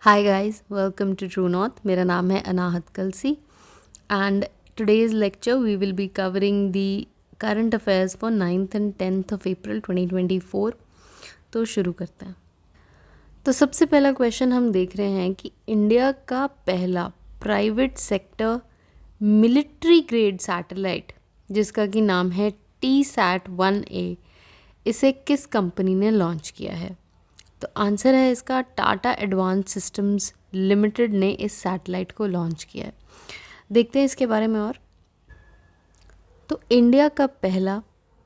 Hi guys, welcome to True North. मेरा नाम है अनाहत कलसी and today's lecture we will be covering the current affairs for 9th and 10th of April 2024. तो शुरू करते हैं। तो सबसे पहला क्वेश्चन हम देख रहे हैं कि इंडिया का पहला private sector military grade satellite जिसका कि नाम है TSAT-1A इसे किस कंपनी ने लॉन्च किया है। तो आंसर है इसका टाटा एडवांस सिस्टम्स लिमिटेड ने इस सैटेलाइट को लॉन्च किया है। देखते हैं इसके बारे में और। तो इंडिया का पहला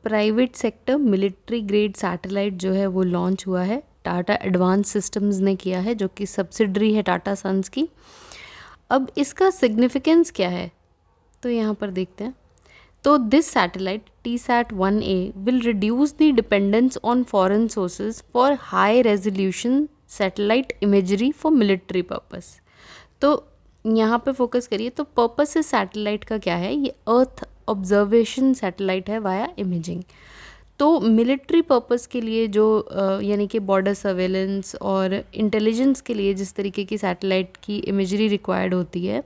private sector military grade satellite जो है वो लॉन्च हुआ है, टाटा एडवांस सिस्टम्स ने किया है जो कि सब्सिडरी है टाटा सन्स की। अब इसका सिग्निफिकेंस क्या है तो यहाँ पर देखते हैं। तो this satellite TSAT-1A will reduce the dependence on foreign sources for high resolution satellite imagery for military purpose। तो यहाँ पे फोकस करिए। तो पर्पस इस सैटेलाइट का क्या है, ये अर्थ ऑब्जर्वेशन सैटेलाइट है वाया इमेजिंग। तो मिलिट्री पर्पस के लिए जो यानी कि बॉर्डर सर्वेलेंस और इंटेलिजेंस के लिए जिस तरीके की सैटेलाइट की इमेजरी रिक्वायर्ड होती है,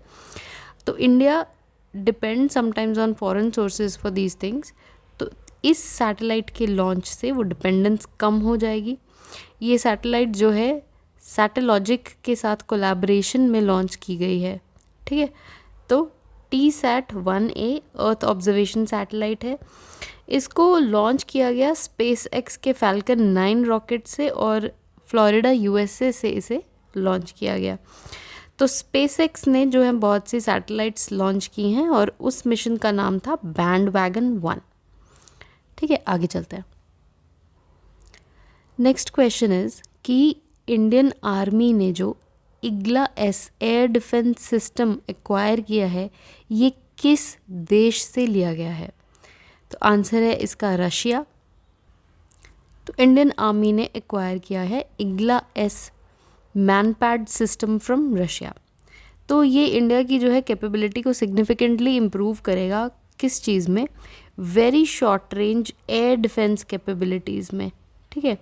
तो India depend sometimes on foreign sources for these things. तो इस सैटेलाइट के लॉन्च से वो डिपेंडेंस कम हो जाएगी। ये सैटेलाइट जो है सैटेलॉजिक के साथ कोलैबोरेशन में लॉन्च की गई है, ठीक है। तो TSAT-1A अर्थ ऑब्जर्वेशन सैटेलाइट है। इसको लॉन्च किया गया स्पेस एक्स के फैल्कन 9 रॉकेट से और फ्लोरिडा USA से इसे लॉन्च किया गया। तो स्पेस एक्स ने जो है बहुत सी सैटेलाइट्स लॉन्च की हैं और उस मिशन का नाम था बैंडवैगन 1। ठीक है, आगे चलते हैं। नेक्स्ट क्वेश्चन इज कि इंडियन आर्मी ने जो Igla S air defence system acquire किया है ये किस देश से लिया गया है। तो आंसर है इसका रशिया। तो इंडियन आर्मी ने एक्वायर किया है Igla S MANPAD system from Russia. तो ये इंडिया की जो है कैपेबिलिटी को सिग्निफिकेंटली इम्प्रूव करेगा किस चीज़ में, very short range air defence capabilities में, ठीक है।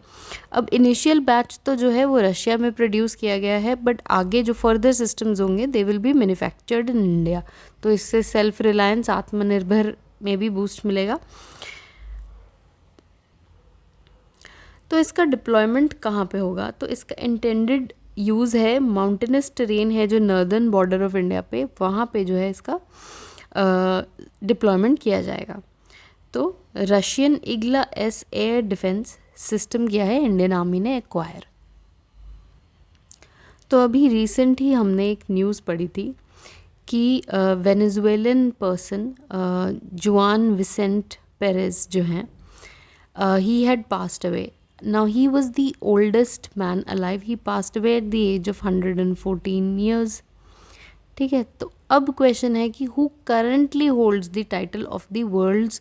अब इनिशियल बैच तो जो है वो रशिया में प्रोड्यूस किया गया है, बट आगे जो फर्दर सिस्टम्स होंगे they will be manufactured in India. तो इससे सेल्फ रिलायंस आत्मनिर्भर में भी बूस्ट मिलेगा। तो इसका डिप्लॉयमेंट कहाँ पे होगा, तो इसका इंटेंडेड यूज़ है माउंटेनस टेरेन है जो नॉर्दर्न बॉर्डर ऑफ इंडिया पे, वहाँ पे जो है इसका डिप्लॉयमेंट किया जाएगा। तो Russian Igla S air defence system किया है इंडियन आर्मी ने एक्वायर। तो अभी रिसेंट ही हमने एक न्यूज़ पढ़ी थी कि वेनेजुएलन पर्सन जुआन विसेंट पेरेज जो हैं he had passed away. Now he was the oldest man alive. He passed away at the age of 114 years. ठीक है, तो अब क्वेश्चन है कि who currently holds the title of the world's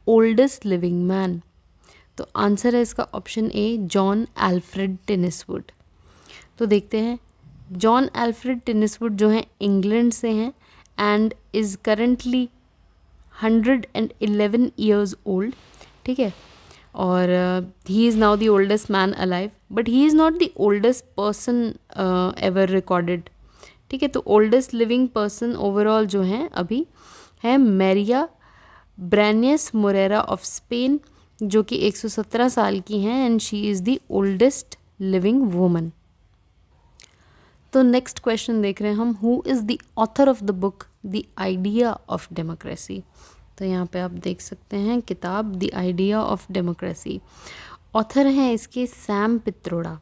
oldest living man। तो answer है इसका option A John Alfred टिनिसवुड। तो देखते हैं, जॉन एल्फ्रेड टिनिसवुड जो हैं इंग्लैंड से हैं and is currently 111 years old, ठीक है। और he is now the oldest man alive, but he is not the oldest person ever recorded, ठीक है। तो ओल्डेस्ट लिविंग पर्सन ओवरऑल जो हैं अभी है मैरिया ब्रैनियस मोरेरा ऑफ स्पेन जो कि 117 साल की हैं and she is the oldest living woman. तो नेक्स्ट क्वेश्चन देख रहे हैं हम, who is the author of the book the idea of democracy. तो यहाँ पे आप देख सकते हैं किताब the idea of democracy, author हैं इसके सैम पित्रोड़ा।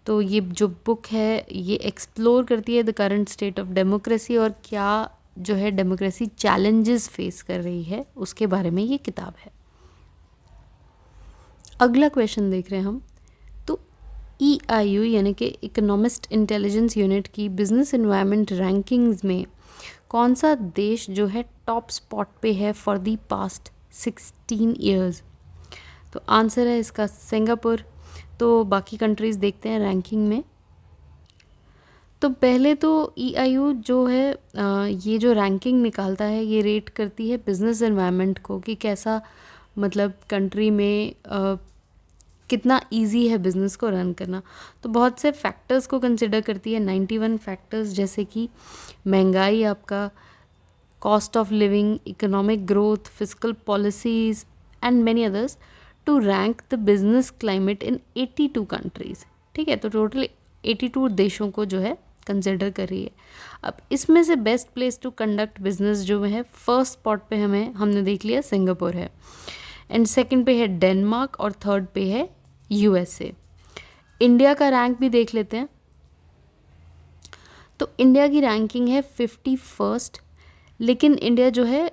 तो ये जो बुक है ये एक्सप्लोर करती है the current state of democracy और क्या जो है डेमोक्रेसी चैलेंजेस फेस कर रही है उसके बारे में ये किताब है। अगला क्वेश्चन देख रहे हैं हम, तो EIU यानी कि इकोनॉमिस्ट इंटेलिजेंस यूनिट की बिजनेस एनवायरनमेंट रैंकिंग्स में कौन सा देश जो है टॉप स्पॉट पे है फॉर दी पास्ट 16 ईयर्स। तो आंसर है इसका सिंगापुर। तो बाकी कंट्रीज़ देखते हैं रैंकिंग में। तो पहले तो EIU जो है ये जो रैंकिंग निकालता है ये रेट करती है बिजनेस एनवायरनमेंट को कि कैसा मतलब कंट्री में कितना इजी है बिज़नेस को रन करना। तो बहुत से फैक्टर्स को कंसिडर करती है, 91 फैक्टर्स, जैसे कि महंगाई, आपका cost of living, economic growth, physical policies and many others, to rank the business climate in 82 countries. ठीक है, तो टोटल 82 देशों को जो है कंसिडर कर रही है। अब इसमें से best place to conduct business जो है, फर्स्ट स्पॉट पे हमने देख लिया सिंगापुर है, एंड सेकंड पे है डेनमार्क, और थर्ड पे है यूएसए। इंडिया का रैंक भी देख लेते हैं। तो इंडिया की रैंकिंग है 51st, लेकिन इंडिया जो है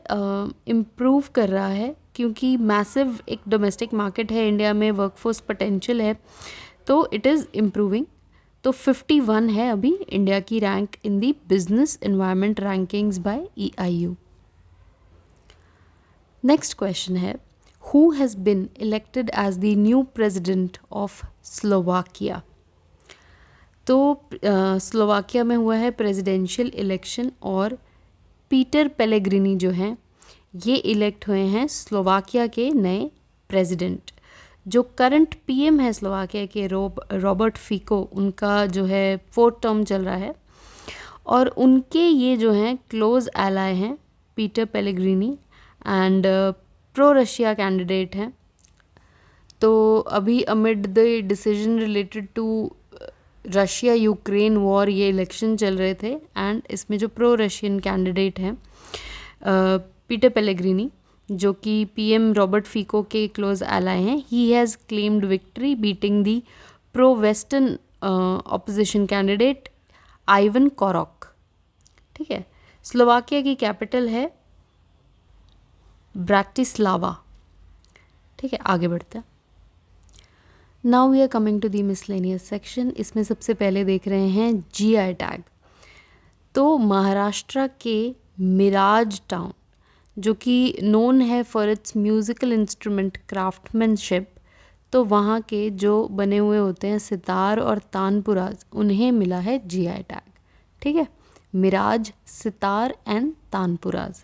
इम्प्रूव कर रहा है, क्योंकि मैसिव एक डोमेस्टिक मार्केट है इंडिया में, वर्कफोर्स पोटेंशियल है, तो इट इज़ इम्प्रूविंग। तो 51 है अभी इंडिया की rank in the business environment rankings by EIU। Next question है, who has been elected as the new president of Slovakia. तो स्लोवाकिया में हुआ है प्रेसिडेंशियल इलेक्शन, और पीटर पेलेग्रिनी जो हैं ये इलेक्ट हुए हैं स्लोवाकिया के नए प्रेसिडेंट। जो करंट PM है स्लोवाकिया के, रॉबर्ट फिको, उनका जो है 4th टर्म चल रहा है, और उनके ये जो हैं क्लोज एलाय हैं Peter Pellegrini, and pro Russia candidate हैं। तो अभी amid the decision related to Russia Ukraine war ये इलेक्शन चल रहे थे, एंड इसमें जो प्रो रशियन कैंडिडेट हैं पीटर पेलेग्रिनी, जो कि PM रॉबर्ट फिको के क्लोज एलाय हैं, he has claimed victory beating the pro western opposition candidate Ivan Korcok. ठीक है, स्लोवाकिया की कैपिटल है ब्राटिस्लावा। ठीक है, आगे बढ़ते हैं। Now we are coming to the miscellaneous section. इसमें सबसे पहले देख रहे हैं GI टैग। तो महाराष्ट्र के मिराज टाउन, जो कि नोन है for its musical instrument craftsmanship, तो वहाँ के जो बने हुए होते हैं सितार और तानपुराज, उन्हें मिला है GI टैग। ठीक है, मिराज, सितार एंड तानपुराज।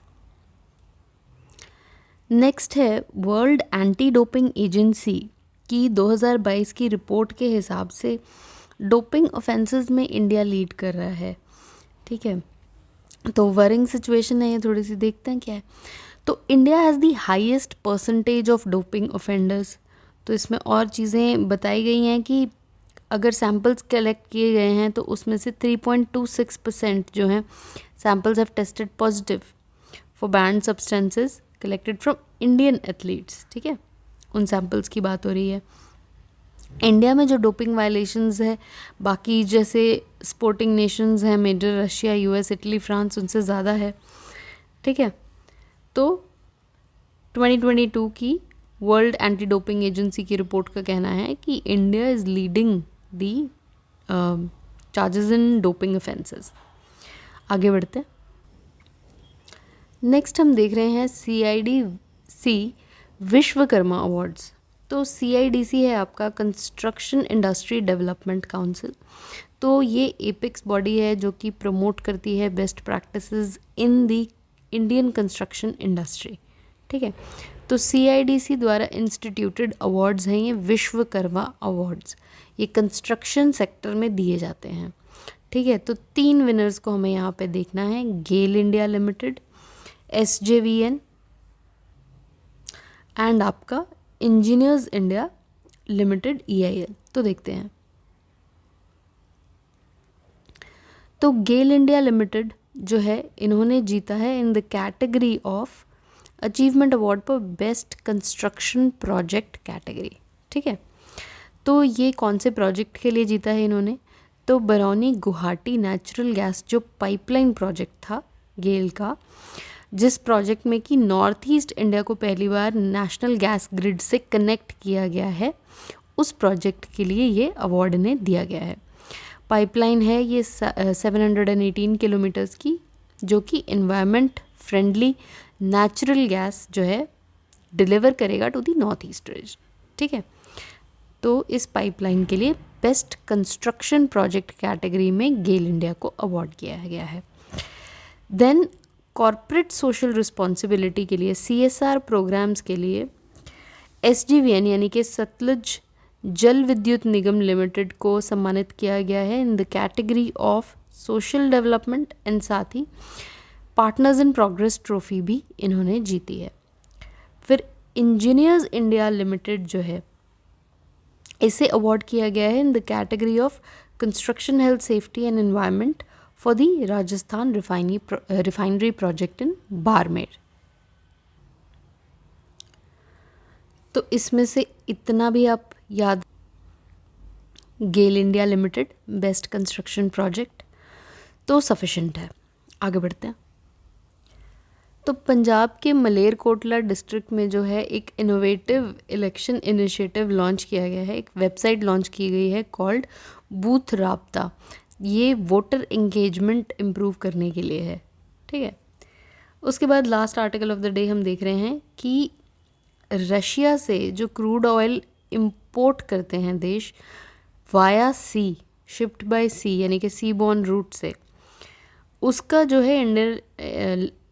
नेक्स्ट है, वर्ल्ड एंटी डोपिंग एजेंसी की 2022 की रिपोर्ट के हिसाब से डोपिंग ऑफेंसेस में इंडिया लीड कर रहा है। ठीक है, तो वरिंग सिचुएशन है ये, थोड़ी सी देखते हैं क्या है। तो India has the highest percentage of doping offenders. तो इसमें और चीज़ें बताई गई हैं कि अगर सैम्पल्स कलेक्ट किए गए हैं तो उसमें से 3.26% जो हैं samples have tested positive for band substances collected from Indian athletes. ठीक है, उन सैम्पल्स की बात हो रही है। इंडिया में जो डोपिंग वायलेशंस है बाकी जैसे स्पोर्टिंग नेशंस हैं major, Russia, US, Italy, France, उनसे ज़्यादा है। ठीक है, तो 2022 की वर्ल्ड एंटी डोपिंग एजेंसी की रिपोर्ट का कहना है कि India is leading the charges in doping offences. आगे बढ़ते हैं। नेक्स्ट हम देख रहे हैं CIDC विश्वकर्मा अवार्ड्स। तो CIDC है आपका कंस्ट्रक्शन इंडस्ट्री डेवलपमेंट काउंसिल। तो ये एपिक्स बॉडी है जो कि प्रमोट करती है बेस्ट प्रैक्टिसेस इन दी इंडियन कंस्ट्रक्शन इंडस्ट्री। ठीक है, तो CIDC द्वारा इंस्टीट्यूटेड अवार्ड्स हैं ये विश्वकर्मा अवार्ड्स, ये कंस्ट्रक्शन सेक्टर में दिए जाते हैं। ठीक है, तो 3 विनर्स को हमें यहाँ पे देखना है, गेल इंडिया लिमिटेड, SJVN एंड आपका इंजीनियर्स इंडिया लिमिटेड EIL। तो देखते हैं। तो गेल इंडिया लिमिटेड जो है इन्होंने जीता है in the category of achievement award for best construction project category. ठीक है, तो ये कौन से प्रोजेक्ट के लिए जीता है इन्होंने? तो बरौनी गुवाहाटी नेचुरल गैस जो पाइपलाइन प्रोजेक्ट था गेल का, जिस प्रोजेक्ट में कि नॉर्थ ईस्ट इंडिया को पहली बार नेशनल गैस ग्रिड से कनेक्ट किया गया है, उस प्रोजेक्ट के लिए ये अवार्ड इन्हें दिया गया है। पाइपलाइन है ये 718 किलोमीटर्स की, जो कि एनवायरनमेंट फ्रेंडली नेचुरल गैस जो है डिलीवर करेगा to the north east region. ठीक है, तो इस पाइपलाइन के लिए बेस्ट कंस्ट्रक्शन प्रोजेक्ट कैटेगरी में गेल इंडिया को अवार्ड किया गया है। देन कॉर्पोरेट सोशल रिस्पॉन्सिबिलिटी के लिए CSR प्रोग्राम्स के लिए SJVN यानी कि सतलुज जल विद्युत निगम लिमिटेड को सम्मानित किया गया है in the category of social development and साथ ही पार्टनर्स इन प्रोग्रेस ट्रॉफी भी इन्होंने जीती है। फिर इंजीनियर्स इंडिया लिमिटेड जो है इसे अवार्ड किया गया है in the category of construction health safety and environment for the Rajasthan refinery project in Barmer. तो इसमें से इतना भी आप याद, GAIL India limited best construction project, तो सफिशेंट है। आगे बढ़ते हैं। तो पंजाब के मलेरकोटला डिस्ट्रिक्ट में जो है एक इनोवेटिव इलेक्शन इनिशिएटिव लॉन्च किया गया है, एक वेबसाइट लॉन्च की गई है कॉल्ड बूथ राब्ता। ये वोटर एंगेजमेंट इम्प्रूव करने के लिए है, ठीक है। उसके बाद last article of the day हम देख रहे हैं कि रशिया से जो क्रूड ऑयल इंपोर्ट करते हैं देश वाया सी, शिप्ड बाय सी यानी कि सी बॉर्न रूट से, उसका जो है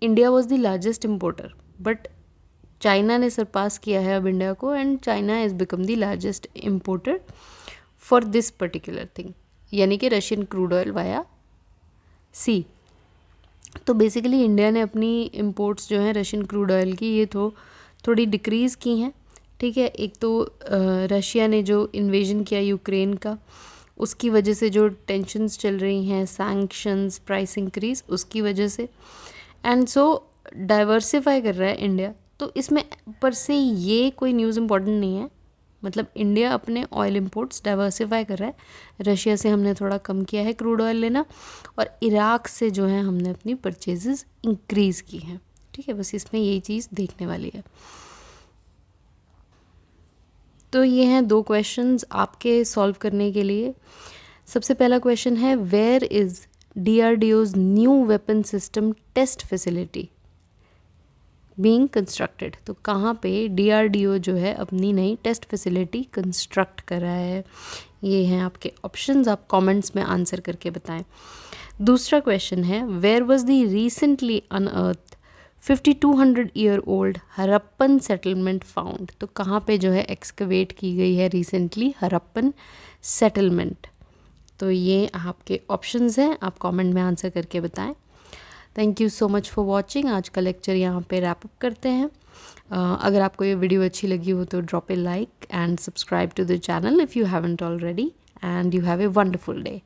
India was the largest importer, but China ने सरपास किया है अब इंडिया को, and China is become the largest importer for this particular thing, यानी कि रशियन क्रूड ऑयल वाया सी। तो बेसिकली इंडिया ने अपनी इम्पोर्ट्स जो हैं रशियन क्रूड ऑयल की ये थोड़ी डिक्रीज़ की हैं, ठीक है। एक तो रशिया ने जो इन्वेजन किया यूक्रेन का, उसकी वजह से जो टेंशन्स चल रही हैं, सैंक्शंस, प्राइस इंक्रीज, उसकी वजह से, एंड सो डाइवर्सिफाई कर रहा है इंडिया। तो इसमें पर से ये कोई न्यूज़ इम्पॉर्टेंट नहीं है, मतलब इंडिया अपने ऑयल इंपोर्ट्स डाइवर्सिफाई कर रहा है। रशिया से हमने थोड़ा कम किया है क्रूड ऑयल लेना, और इराक से जो है हमने अपनी परचेजेस इंक्रीज़ की हैं, ठीक है। बस इसमें यही चीज़ देखने वाली है। तो ये हैं 2 क्वेश्चंस आपके सॉल्व करने के लिए। सबसे पहला क्वेश्चन है, where is DRDO's new weapon system test facility being constructed. तो कहाँ पे DRDO जो है अपनी नई टेस्ट फैसिलिटी कंस्ट्रक्ट कर रहा है। ये हैं आपके ऑप्शंस, आप कमेंट्स में आंसर करके बताएं। दूसरा क्वेश्चन है, where was the recently unearth 5200 year old Harappan settlement found. तो कहाँ पे जो है एक्सकवेट की गई है रिसेंटली हरप्पन सेटलमेंट। तो ये आपके ऑप्शंस हैं, आप कमेंट में आंसर करके बताएं। Thank you so much for watching. आज का लेक्चर यहाँ पे रैप अप करते हैं। अगर आपको ये वीडियो अच्छी लगी हो तो drop a like and subscribe to the channel if you haven't already, and you have a wonderful day.